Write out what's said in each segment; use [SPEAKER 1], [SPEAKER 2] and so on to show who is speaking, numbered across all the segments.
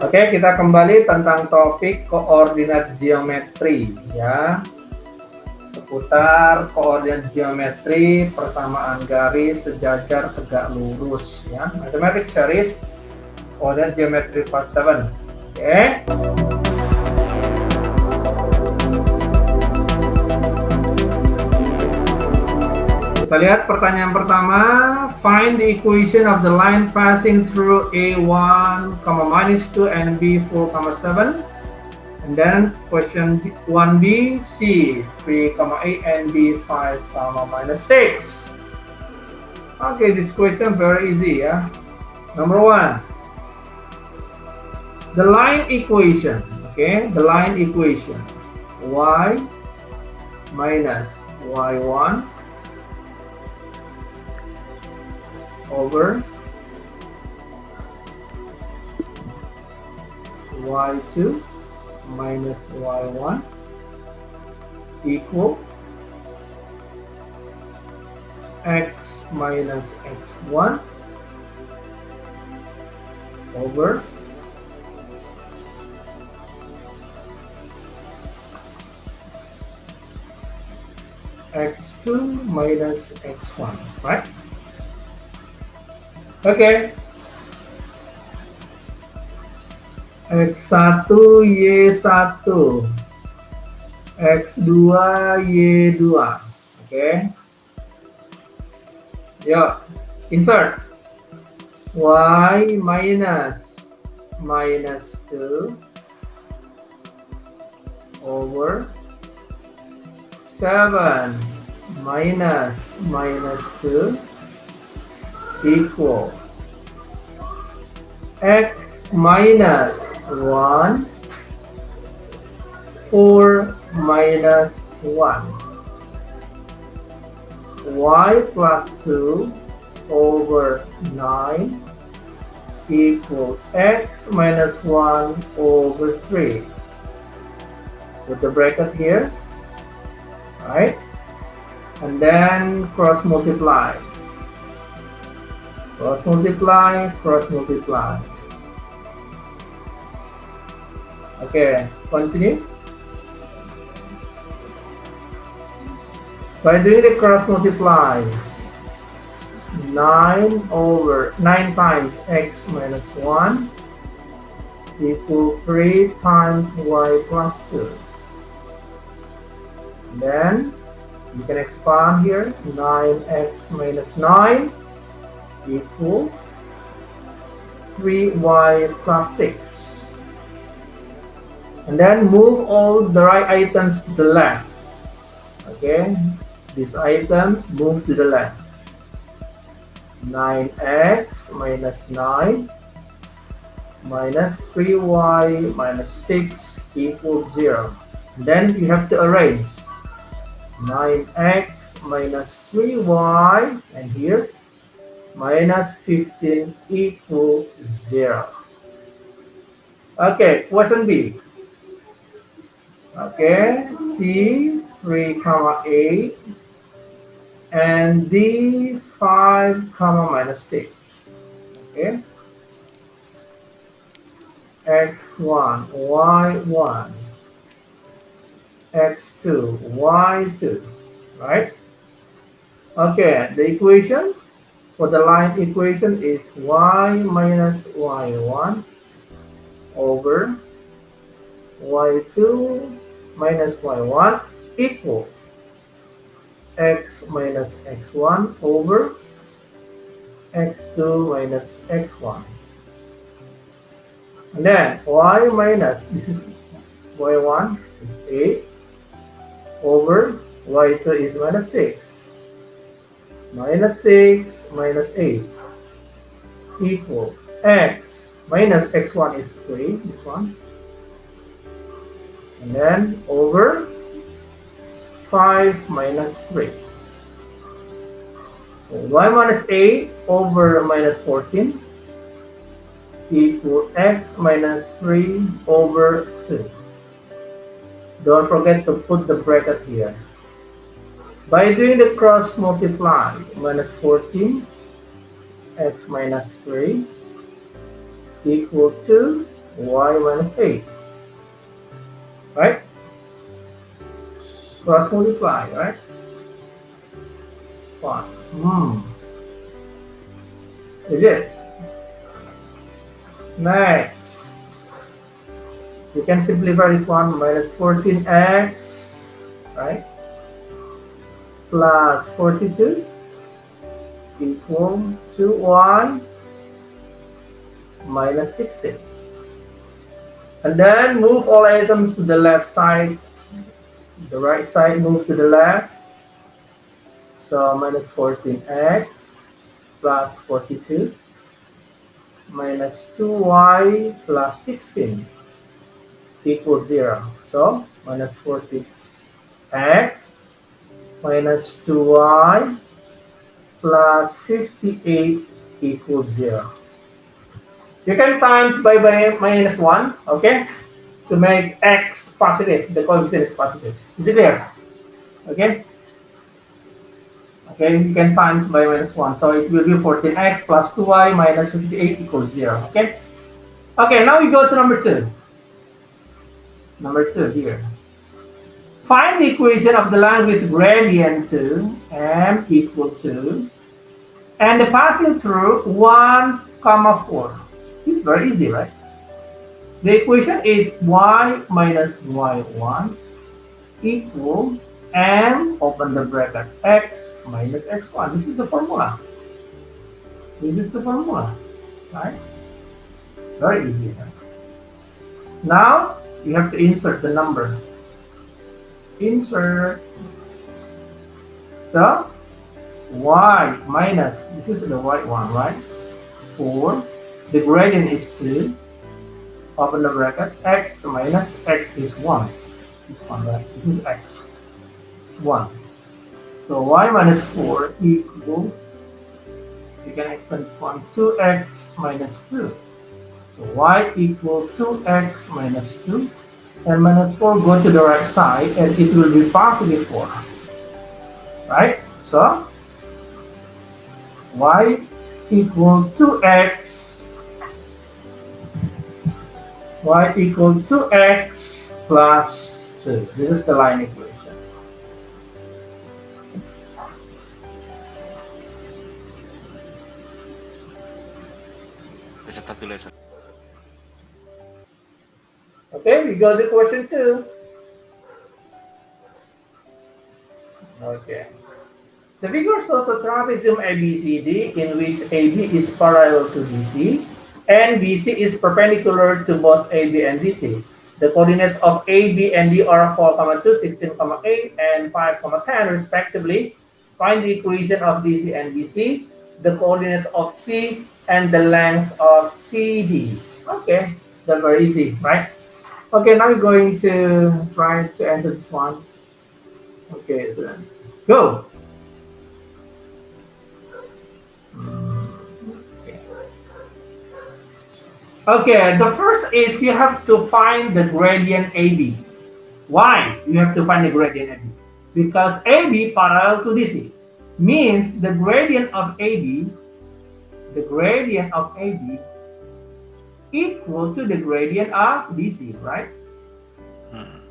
[SPEAKER 1] Oke, kita kembali tentang topik koordinat geometri ya. Seputar koordinat geometri, persamaan garis, sejajar, tegak lurus ya. Mathematics series koordinat geometri part 7. Oke. Kita lihat pertanyaan pertama. Find the equation of the line passing through A1, -2 and B4, 7. And then question 1B, C, 3, A and B, 5, -6. Okay, this question very easy ya. Number 1. The line equation. Okay, the line equation. Y minus Y1 over Y2 minus Y1 equal X minus X1 over X2 minus X1, right? Okay. X1 Y1 X2 Y2. Okay. Yuk, insert Y minus 2 over 7 minus 2 equal X minus 1 4 minus 1 Y plus 2 over 9 equal X minus 1 over 3. Put the bracket here, right? And then cross multiply. Cross multiply, cross multiply. Okay, continue. By doing the cross multiply, 9 times X minus 1 equal 3 times Y plus 2. Then you can expand here, 9X minus 9 equal 3Y plus 6. And then move all the right items to the left. Okay, this item moves to the left. 9X minus 9 minus 3Y minus 6 equals 0. Then you have to arrange 9X minus 3Y, and here minus 15 equals 0. Okay, question B. Okay, C 3, A and D 5, minus 6. Okay, X1 Y1 X2 Y2, right? Okay, the equation for the line equation is Y minus Y1 over Y2 minus Y1 equal X minus X1 over X2 minus X1. And then Y minus, this is Y1 is 8 over Y2 is minus 6. Minus 6 minus 8 equal X minus X1 is 3, this one. And then over 5 minus 3. So Y minus 8 over minus 14 equal X minus 3 over 2. Don't forget to put the bracket here. By doing the cross multiply, minus 14 x minus 3 equal to y minus 8, right? Cross multiply, right? 1. Is it? Next, you can simplify this one. Minus 14x, right? Plus 42 equal to 1 minus 16. And then move all items to the left side. The right side move to the left. So minus 14x plus 42 minus 2y plus 16 equals 0. So minus 14x minus 2y plus 58 equals 0. You can times by minus 1, okay, to make x positive. The coefficient is positive. Is it clear? Okay. Okay, you can times by minus 1. So it will be 14x plus 2y minus 58 equals 0. Okay. Okay, now we go to number 2. Number 2 here. Find the equation of the line with gradient 2 m equal to and the passing through 1 comma 4. It's very easy, right? The equation is y minus y1 equal m open the bracket x minus x1. This is the formula. This is the formula, right? Very easy. Right? Now you have to insert the number. Insert. So y minus, this is the white one, right? 4. The gradient is 2. Open the bracket. X minus x is 1. This one, right? This is x. 1. So y minus 4 equal, you can expand 1, 2x minus 2. So y equal 2x minus 2. And minus 4 go to the right side and it will be positive 4. Right? So y equal 2x, y equal 2x plus 2. This is the line equation. Okay, we go to question 2. Okay. The figure shows a trapezium ABCD in which AB is parallel to BC and BC is perpendicular to both AB and BC. The coordinates of A, B, and D are 4, 2, 16, 8, and 5, 10 respectively. Find the equation of DC and BC, the coordinates of C, and the length of CD. Okay, that's very easy, right? Okay, now we're going to try to answer this one. Okay, so then go. Okay, the first is you have to find the gradient AB. Why? You have to find the gradient AB. Because AB parallel to DC means the gradient of AB equal to the gradient of DC, right?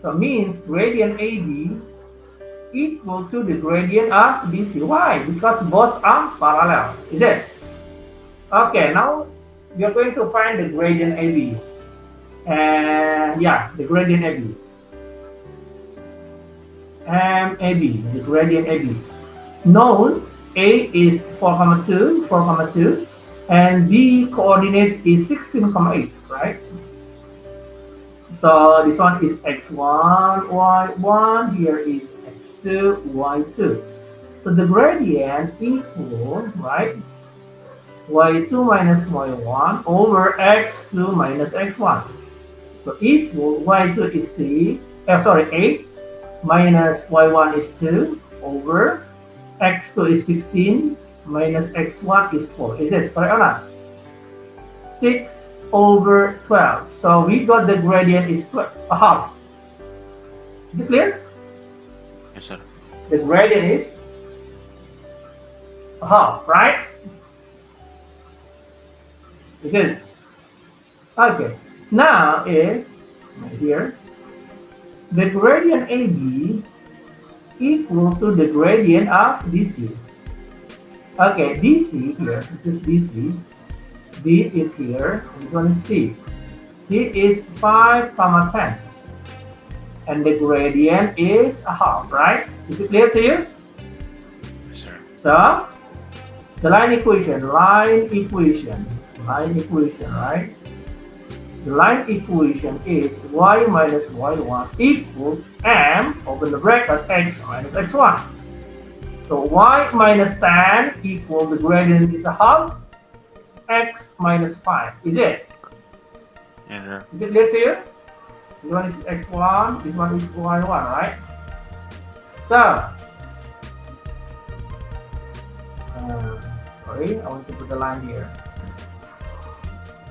[SPEAKER 1] So means gradient AB equal to the gradient of DC. Why? Because both are parallel, is it? Okay, now we are going to find the gradient AB. And yeah, the gradient AB. AB, the gradient AB. Known A is 4, 2, 4, 2, and B coordinate is 16, 8, right? So this one is x1, y1, here is x2, y2. So the gradient equal, right? y2 minus y1 over x2 minus x1. So equal y2 is 8 minus y1 is 2 over x2 is 16 minus x1 is 4. Is it correct or not? 6 over 12. So we got the gradient is a half. Is it clear?
[SPEAKER 2] Yes, sir.
[SPEAKER 1] The gradient is a half, right? Is it? Okay. Now is here the gradient AB equal to the gradient of DC. Okay, DC here, this is DC. D is here, this one is C. Here is 5, 10. And the gradient is a half, right? Is it clear to you?
[SPEAKER 2] Yes, sir.
[SPEAKER 1] So, the line equation, right? The line equation is y minus y1 equals m, open the bracket, x minus x1. So y minus 10 equals the gradient is a half, x minus 5. Is it?
[SPEAKER 2] Yes, sir.
[SPEAKER 1] Is it clear to you? This one is x1, this one is y1, right? So, sorry, I want to put the line here.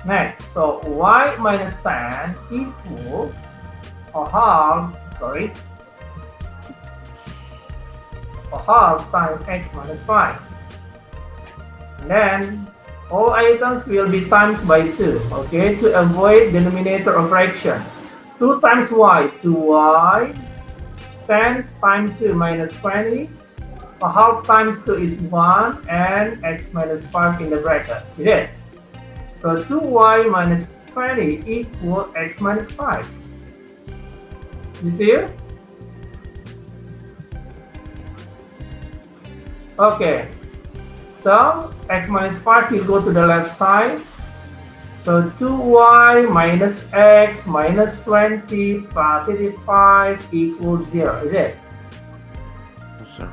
[SPEAKER 1] Next, so y minus 10 equals a half times x minus 5. And then all items will be times by 2, okay, to avoid denominator of fraction. 2 times y, 2y, 10 times 2 minus 20, a half times 2 is 1, and x minus 5 in the bracket, is it? So 2y minus 20 equals x minus 5. You see it? Okay. So x minus 5 will go to the left side. So 2y minus x minus 20 positive 5 equals 0, is it?
[SPEAKER 2] Yes, sir.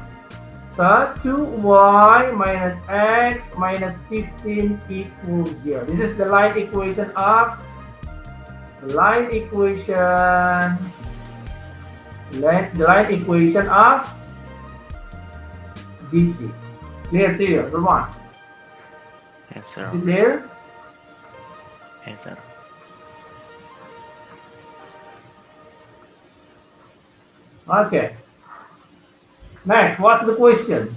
[SPEAKER 1] So 2y minus x minus 15 equals 0. This is the line equation of DC. Clear to you, the one.
[SPEAKER 2] Yes, sir.
[SPEAKER 1] Is it clear?
[SPEAKER 2] Yes, sir.
[SPEAKER 1] Okay. Next, what's the question?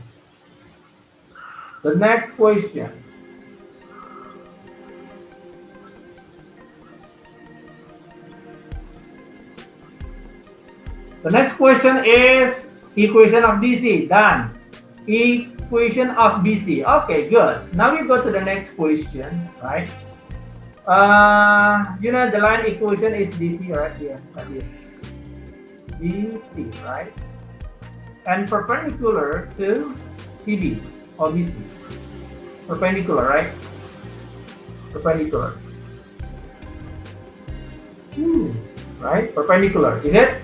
[SPEAKER 1] The next question. The next question is equation of DC. Done. Equation of BC. Okay, good. Now we go to the next question, right? You know the line equation is DC, right? Here, like this. DC, right? And perpendicular to CD or BC. Perpendicular, right? Perpendicular. Right? Perpendicular. Is it?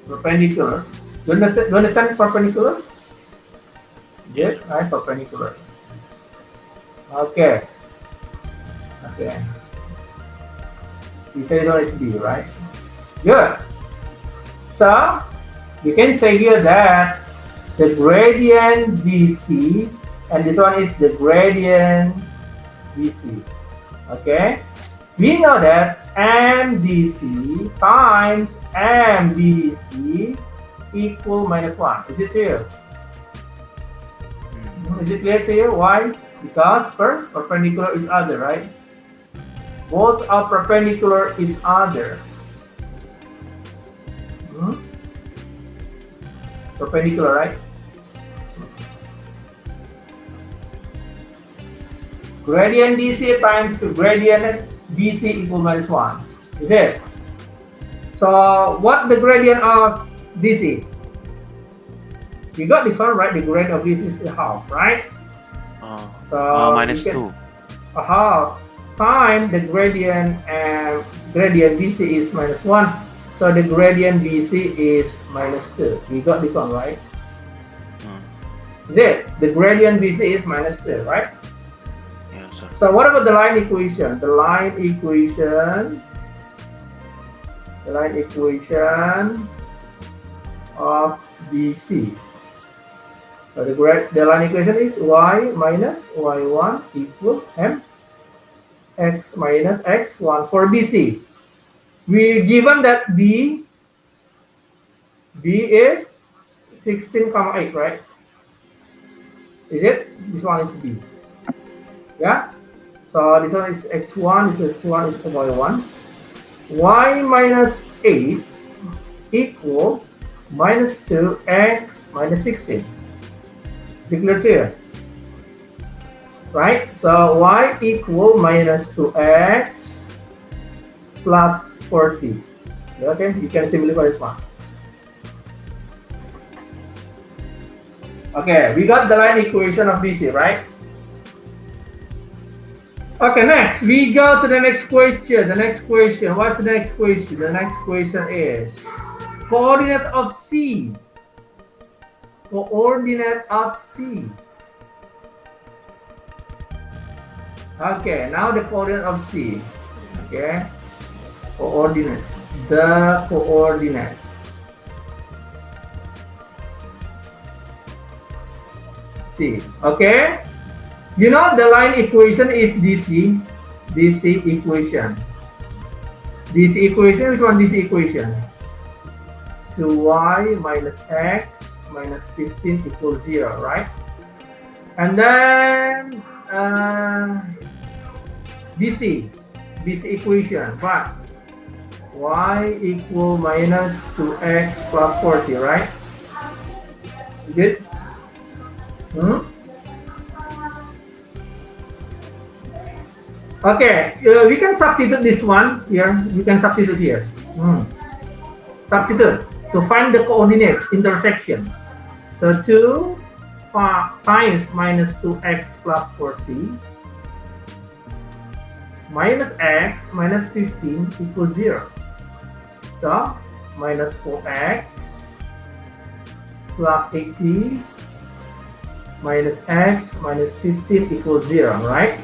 [SPEAKER 1] Perpendicular. Do you understand perpendicular? Yes, right? Perpendicular. Okay. Okay. You say it is B, right? Good. So, you can say here that the gradient DC and this one is the gradient DC. Okay? We know that MDC times MBC equal minus 1. Is it clear? Is it clear to you? Why? Because perpendicular is other, right? Both are perpendicular is other. Perpendicular, right? Gradient DC times gradient BC equal minus 1. Is it? So what the gradient of DC? You got this one, right? The gradient of DC is a half, right? So
[SPEAKER 2] minus 2.
[SPEAKER 1] A half times the gradient and gradient BC is minus 1. So the gradient BC is minus 2. We got this one, right? Is it? The gradient BC is minus 2, right?
[SPEAKER 2] Yes, sir.
[SPEAKER 1] So what about the line equation? The line equation of BC. So the line equation is y minus y1 equals m x minus x1 for BC. We given that B is 16,8, right? Is it? This one is B. Yeah. So this one is x1, this x1 is y1. Y minus 8 equal minus 2x minus 16. Is it clear to you? Right? So y equal minus 2x plus 40. Okay, you can simplify this one. Okay, we got the line equation of BC, right? Okay, next we go to the next question. The next question, what's the next question? The next question is coordinate of C. Coordinate of C. Okay, now the coordinate of C. Okay, coordinate. The coordinate. C. Okay. You know the line equation is DC. DC equation. DC equation, which one DC equation? 2y minus x minus 15 equals 0, right? And then BC equation, what? Y equal minus 2x plus 40, right? Good? Okay, we can substitute this one here. You can substitute here. Substitute to find the coordinate intersection. So 2 times minus 2x plus 40 minus x minus 15 equals 0. So minus 4x plus 80 minus x minus 15 equals 0, right?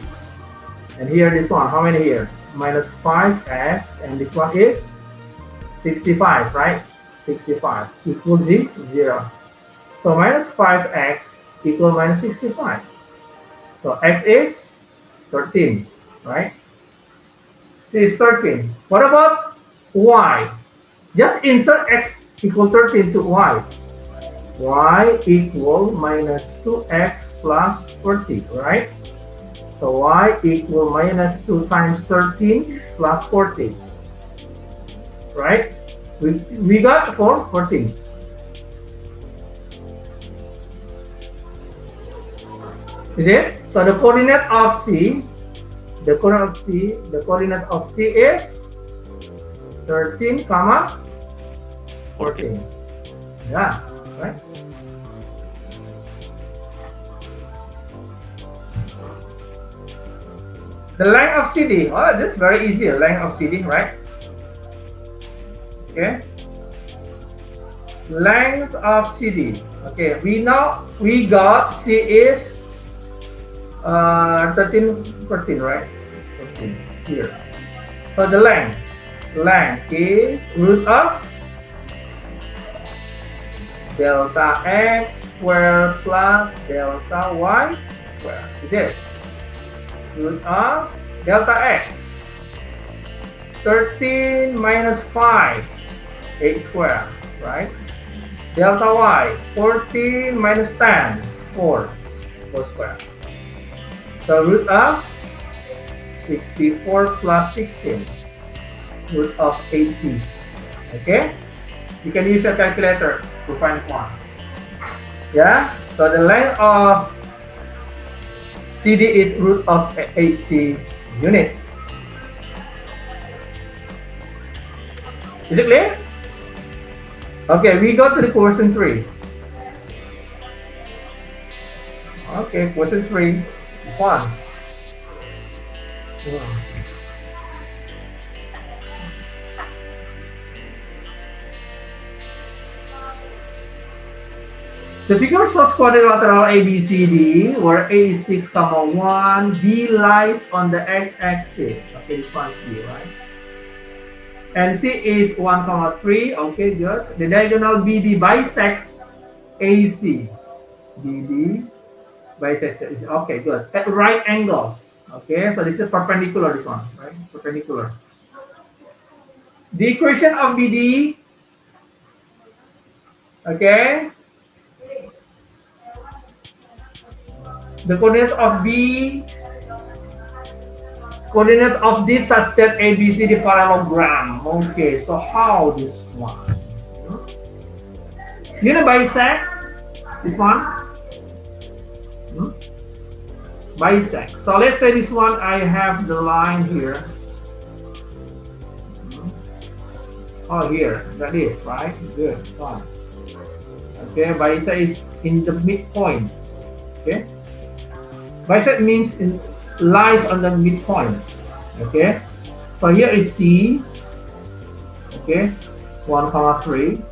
[SPEAKER 1] And here this one, how many here? Minus 5x, and this one is 65, right? 65 equals 0. So minus 5x equals minus 65. So x is 13, right? This is 13. What about y? Just insert x equal 13 to y. Y equal minus 2x plus 40, right? So y equal minus 2 times 13 plus 40. Right? We got 14. Is it? So the coordinate of C, the coordinate of C is 13, comma 14. Yeah, right? The length of CD, oh, that's very easy, length of CD, right? Okay. Length of CD. Okay, we got C is 13, right? 13 here. So the length is root of delta x squared plus delta y squared. Is it? Root of delta x 13 minus 5 8 squared, right? Delta y 14 minus 10 4 squared. So root of 64 plus 16, root of 80. Okay, you can use a calculator to find one. Yeah, so the length of CD is root of 80 unit. Is it clear? Okay, we go to the question 3. Okay, question 3. One. The figure shows quadrilateral ABCD where A is 6, 1, B lies on the x-axis. Okay, this one B, right? And C is 1, 3. Okay, good. The diagonal BD bisects AC. BD bisects AC. Okay, good. At right angles. Okay, so this is perpendicular, this one, right? Perpendicular. The equation of BD, okay, the coordinate of B coordinates of this such that ABCD parallelogram. Okay, so how this one? You know bisect? This one? Hmm? Bisect. So let's say this one, I have the line here. Oh, here. That is, right? Good. Fine. Okay, bisect is in the midpoint. Okay. Bisect means lies on the midpoint. Okay. So here is C. Okay. 1, 3.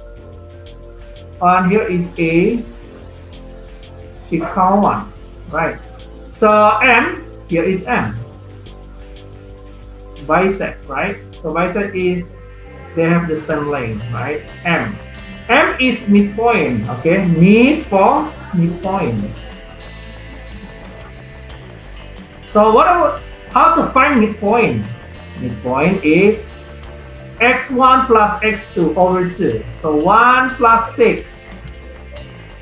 [SPEAKER 1] And here is A. 6, 1. Right. So M. Here is M. Bisect. Right. So bisect is they have the same length. Right. M. M is midpoint. Okay. Midpoint. So how to find midpoint? Midpoint is x1 plus x2 over 2. So 1 plus 6,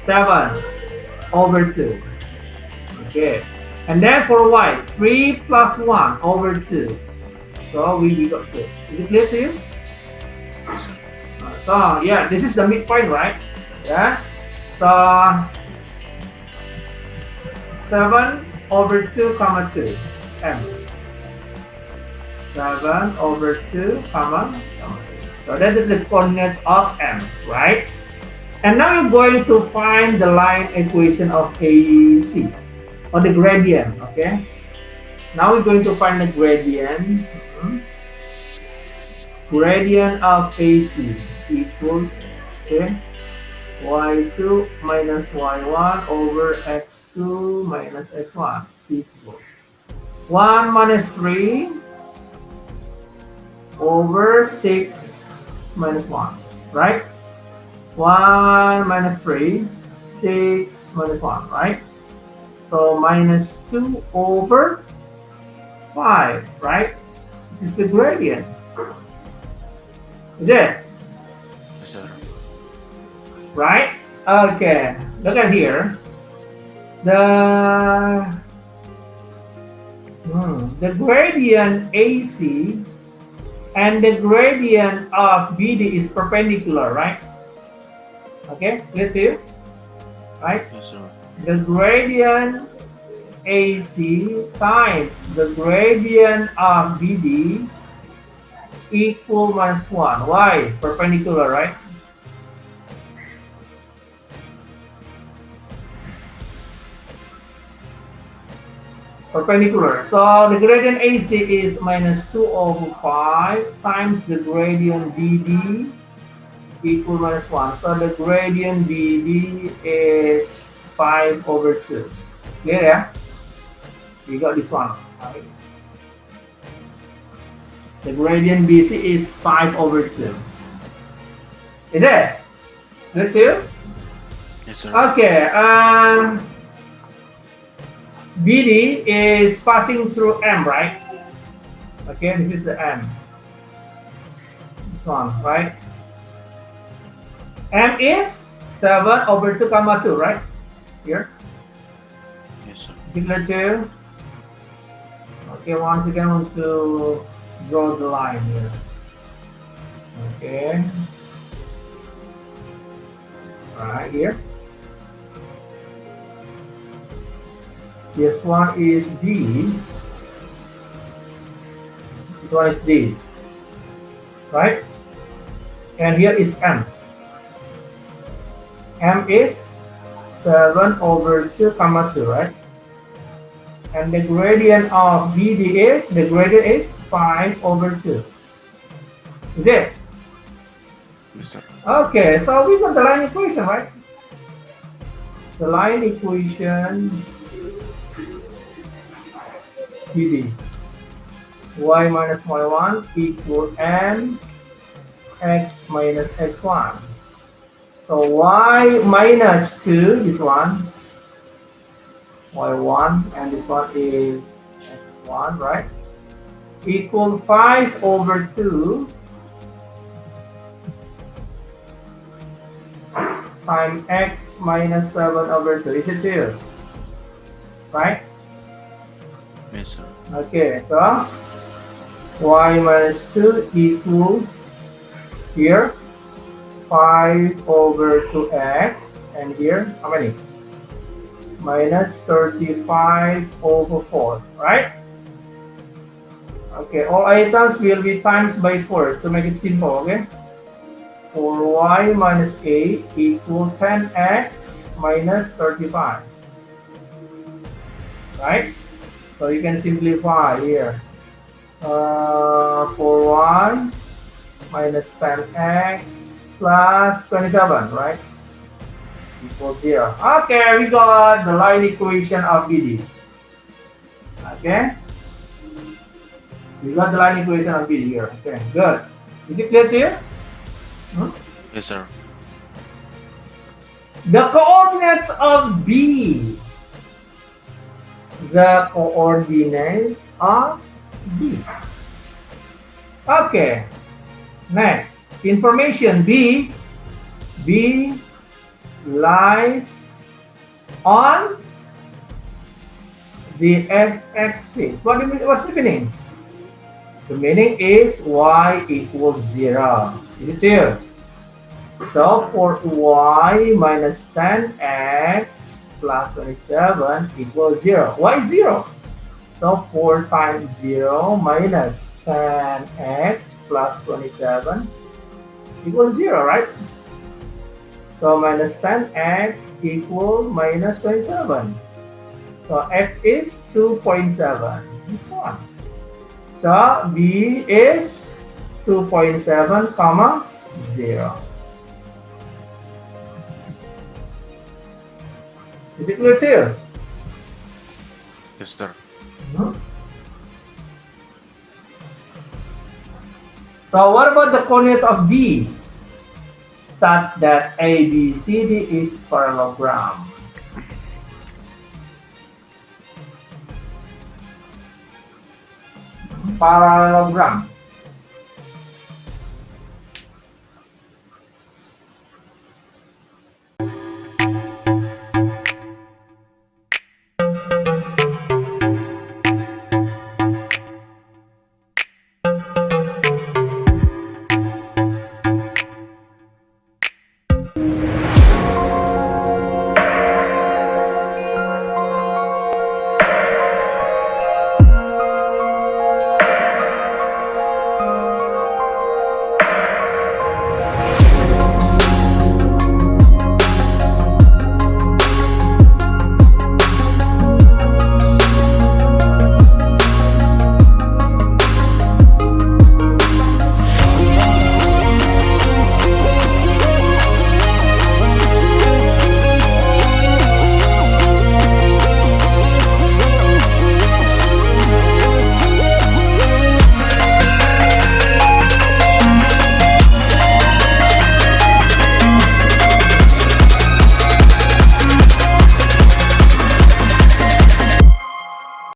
[SPEAKER 1] 7 over 2. Okay. And then for y, 3 plus 1 over 2. So we got 2. Is it clear to you? So yeah, this is the midpoint, right? Yeah. So 7 over 2 comma 2 m. 7 over 2 comma 2. So that is the coordinate of m, right? And now you're going to find the line equation of AC or the gradient. Okay. Now we're going to find the gradient. Gradient of AC equals, okay, y2 minus y1 over x2 minus x1 equals 1 minus 3 over 6 minus 1, right? 1 minus 3, 6 minus 1, right? So minus 2 over 5, right? This is the gradient. Is it?
[SPEAKER 2] Yes, sir.
[SPEAKER 1] Right? Okay. Look at here. The gradient AC and the gradient of BD is perpendicular, right? Okay, clear to you? Right?
[SPEAKER 2] Yes, sir.
[SPEAKER 1] The gradient AC times the gradient of BD equal minus 1. Why? Perpendicular, right? Perpendicular. So the gradient AC is minus 2 over 5 times the gradient BD equal minus 1. So the gradient BD is 5 over 2. Clear, yeah? We got this one. Right? The gradient BC is 5 over 2. Is it? Clear to you?
[SPEAKER 2] Yes, sir.
[SPEAKER 1] Okay. BD is passing through M, right? Okay, this is the M. This one, right? M is 7 over 2 comma 2, right? Here.
[SPEAKER 2] Yes, sir.
[SPEAKER 1] Similar to. Okay, once again, I want to draw the line here. Okay. Right here. This one is D. This one is D. Right? And here is M. M is 7 over 2 comma 2, right? And the gradient of BD is 5 over 2. Is it?
[SPEAKER 2] Yes, sir.
[SPEAKER 1] Okay, so we got the line equation, right? The line equation BD y minus y1 equal m x minus x1. So y minus 2, this one, y1, and this one is x1, right? Equal 5 over 2 times x minus 7 over 2. Is it clear? Right?
[SPEAKER 2] Yes, sir.
[SPEAKER 1] Okay, so y minus 2 equals here 5 over 2x, and here how many? Minus 35 over 4, right? Okay, all items will be times by 4 to make it simple, okay? 4y minus 8 equals 10x minus 35, right? So you can simplify here. 4y minus 10x plus 27, right? Equals 0. Okay, we got the line equation of BD. Okay? We got the line equation of BD here. Okay, good. Is it clear to you?
[SPEAKER 2] Yes, sir.
[SPEAKER 1] The coordinates of B. The coordinates of B. Okay. Next. Information B. B lies on the x-axis. What's the meaning? The meaning is y equals 0. Is it clear? So for y minus 10x plus 27 equals 0. Why 0? So 4 times 0 minus 10x plus 27 equals 0, right? So minus 10x equals minus 27. So x is 2.7. This one. So b is 2.7 comma 0. Is it clear to you?
[SPEAKER 2] Yes, sir.
[SPEAKER 1] So what about the coordinate of D such that ABCD is parallelogram? Parallelogram.